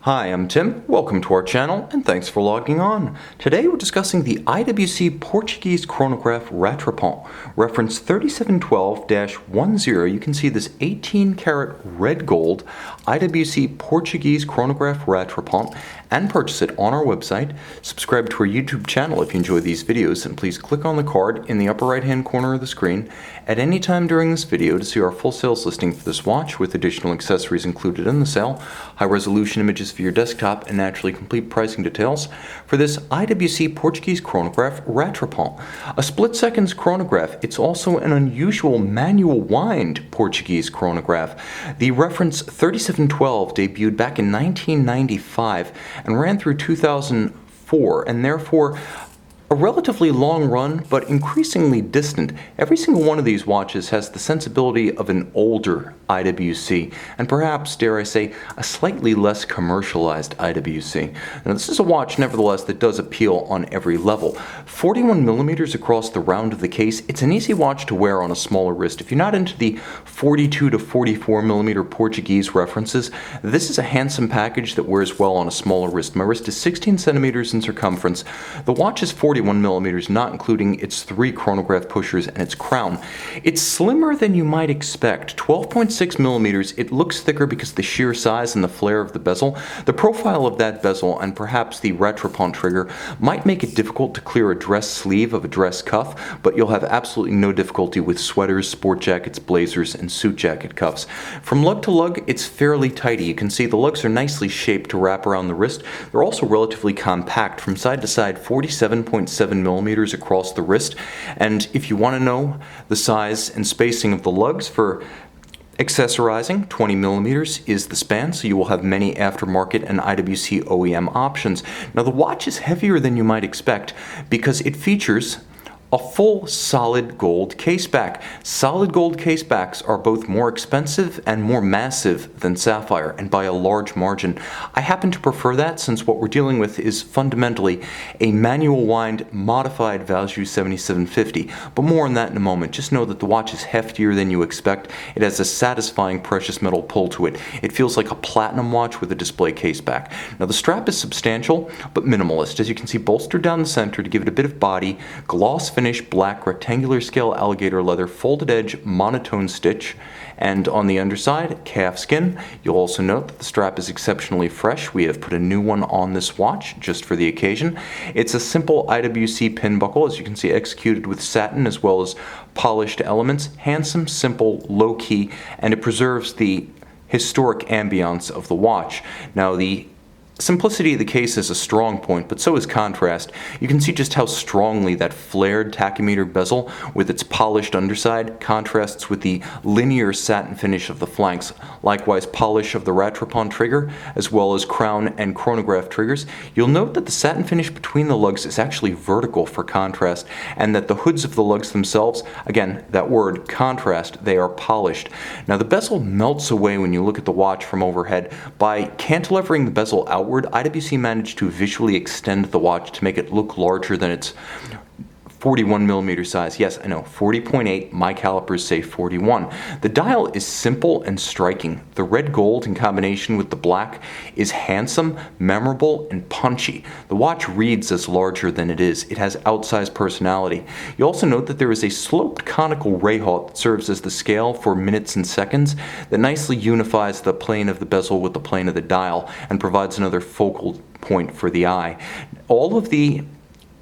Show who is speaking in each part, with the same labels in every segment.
Speaker 1: Hi, I'm Tim. Welcome to our channel, and thanks for logging on. Today we're discussing the IWC Portuguese Chrono Rattrapante, reference 3712-10. You can see this 18-karat red gold IWC Portuguese Chrono Rattrapante and purchase it on our website. Subscribe to our YouTube channel if you enjoy these videos, and please click on the card in the upper right-hand corner of the screen at any time during this video to see our full sales listing for this watch with additional accessories included in the sale, high-resolution images for your desktop, and naturally complete pricing details for this IWC Portuguese Chronograph Rattrapante. A split-seconds chronograph, it's also an unusual manual wind Portuguese chronograph. The reference 3712 debuted back in 1995 and ran through 2004, and therefore a relatively long run, but increasingly distant. Every single one of these watches has the sensibility of an older IWC, and perhaps, dare I say, a slightly less commercialized IWC. Now, this is a watch, nevertheless, that does appeal on every level. 41 millimeters across the round of the case, it's an easy watch to wear on a smaller wrist. If you're not into the 42 to 44 millimeter Portuguese references, this is a handsome package that wears well on a smaller wrist. My wrist is 16 centimeters in circumference. The watch is 41 millimeters, not including its 3 chronograph pushers and its crown. It's slimmer than you might expect. 12.6 millimeters. It looks thicker because of the sheer size and the flare of the bezel. The profile of that bezel and perhaps the Rattrapante trigger might make it difficult to clear a dress sleeve of a dress cuff, but you'll have absolutely no difficulty with sweaters, sport jackets, blazers, and suit jacket cuffs. From lug to lug, it's fairly tidy. You can see the lugs are nicely shaped to wrap around the wrist. They're also relatively compact. From side to side, 47.7 millimeters across the wrist. And if you want to know the size and spacing of the lugs for accessorizing, 20 millimeters is the span, so you will have many aftermarket and IWC OEM options. Now, the watch is heavier than you might expect because it features a full solid gold case back. Solid gold case backs are both more expensive and more massive than sapphire, and by a large margin. I happen to prefer that since what we're dealing with is fundamentally a manual wind modified Valjoux 7750, but more on that in a moment. Just know that the watch is heftier than you expect. It has a satisfying precious metal pull to it. It feels like a platinum watch with a display case back. Now, the strap is substantial but minimalist, as you can see, bolstered down the center to give it a bit of body, gloss finish, black rectangular scale alligator leather, folded edge monotone stitch, and on the underside, calf skin. You'll also note that the strap is exceptionally fresh. We have put a new one on this watch just for the occasion. It's a simple IWC pin buckle, as you can see, executed with satin as well as polished elements. Handsome, simple, low-key, and it preserves the historic ambiance of the watch. Now, the simplicity of the case is a strong point, but so is contrast. You can see just how strongly that flared tachymeter bezel with its polished underside contrasts with the linear satin finish of the flanks. Likewise, polish of the Rattrapante trigger, as well as crown and chronograph triggers. You'll note that the satin finish between the lugs is actually vertical for contrast, and that the hoods of the lugs themselves, again, that word contrast, they are polished. Now, the bezel melts away when you look at the watch from overhead. By cantilevering the bezel outward, IWC managed to visually extend the watch to make it look larger than its 41 millimeter size. Yes, I know, 40.8, my calipers say 41. The dial is simple and striking. The red gold in combination with the black is handsome, memorable, and punchy. The watch reads as larger than it is. It has outsized personality. You also note that there is a sloped conical ray halt that serves as the scale for minutes and seconds that nicely unifies the plane of the bezel with the plane of the dial and provides another focal point for the eye. All of the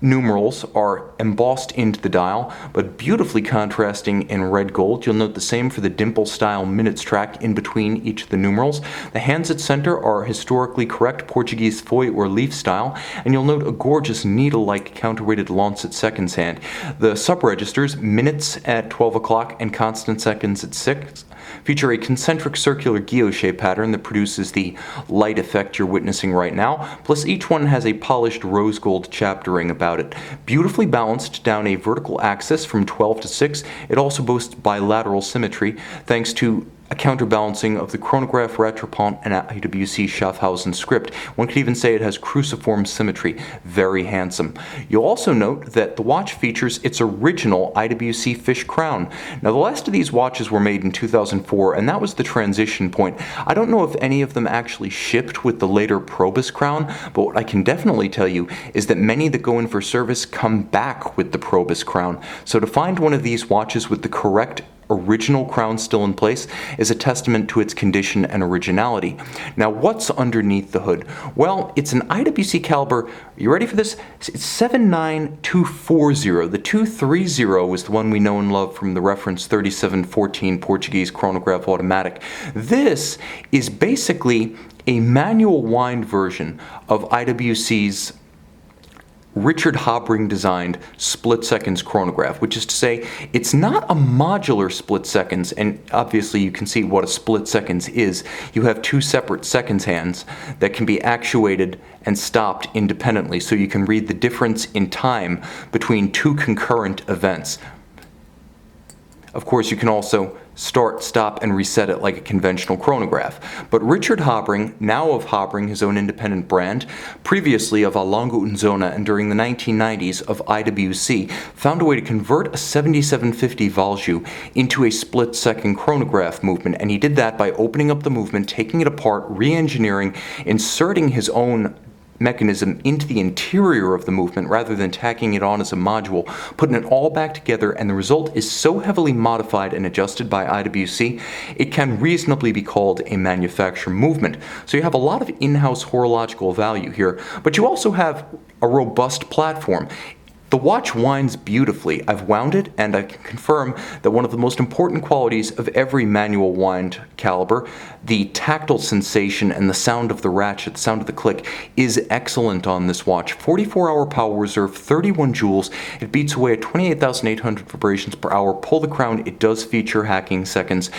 Speaker 1: numerals are embossed into the dial, but beautifully contrasting in red gold. You'll note the same for the dimple-style minutes track in between each of the numerals. The hands at center are historically correct Portuguese foy or leaf style, and you'll note a gorgeous needle-like counterweighted lancet seconds hand. The sub-registers, minutes at 12 o'clock and constant seconds at 6, feature a concentric circular guilloche pattern that produces the light effect you're witnessing right now, plus each one has a polished rose gold chaptering about it. Beautifully balanced down a vertical axis from 12 to 6, it also boasts bilateral symmetry thanks to a counterbalancing of the chronograph Rattrapante and IWC Schaffhausen script. One could even say it has cruciform symmetry. Very handsome. You'll also note that the watch features its original IWC fish crown. Now, the last of these watches were made in 2004, and that was the transition point. I don't know if any of them actually shipped with the later Probus crown, but what I can definitely tell you is that many that go in for service come back with the Probus crown. So to find one of these watches with the correct original crown still in place is a testament to its condition and originality. Now, what's underneath the hood? Well, it's an IWC caliber. You ready for this? It's 79240. The 230 is the one we know and love from the reference 3714 Portuguese chronograph automatic. This is basically a manual wind version of IWC's Richard Habring designed split seconds chronograph, which is to say it's not a modular split seconds, and obviously you can see what a split seconds is. You have two separate seconds hands that can be actuated and stopped independently, so you can read the difference in time between two concurrent events. Of course, you can also start, stop, and reset it like a conventional chronograph. But Richard Habring, now of Habring, his own independent brand, previously of Alongo Unzona, and during the 1990s of IWC, found a way to convert a 7750 Valjoux into a split-second chronograph movement, and he did that by opening up the movement, taking it apart, re-engineering, inserting his own mechanism into the interior of the movement rather than tacking it on as a module, putting it all back together, and the result is so heavily modified and adjusted by IWC, it can reasonably be called a manufacturer movement. So you have a lot of in-house horological value here, but you also have a robust platform. The watch winds beautifully. I've wound it, and I can confirm that one of the most important qualities of every manual wind caliber, the tactile sensation and the sound of the ratchet, the sound of the click, is excellent on this watch. 44-hour power reserve, 31 joules. It beats away at 28,800 vibrations per hour. Pull the crown. It does feature hacking seconds.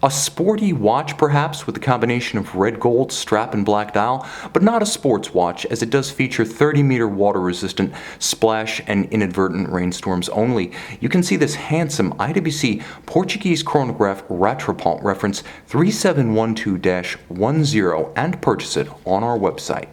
Speaker 1: A sporty watch, perhaps, with a combination of red gold strap and black dial, but not a sports watch, as it does feature 30-meter water-resistant splash and inadvertent rainstorms only. You can see this handsome IWC Portuguese Chronograph Rattrapante reference 3712-10 and purchase it on our website.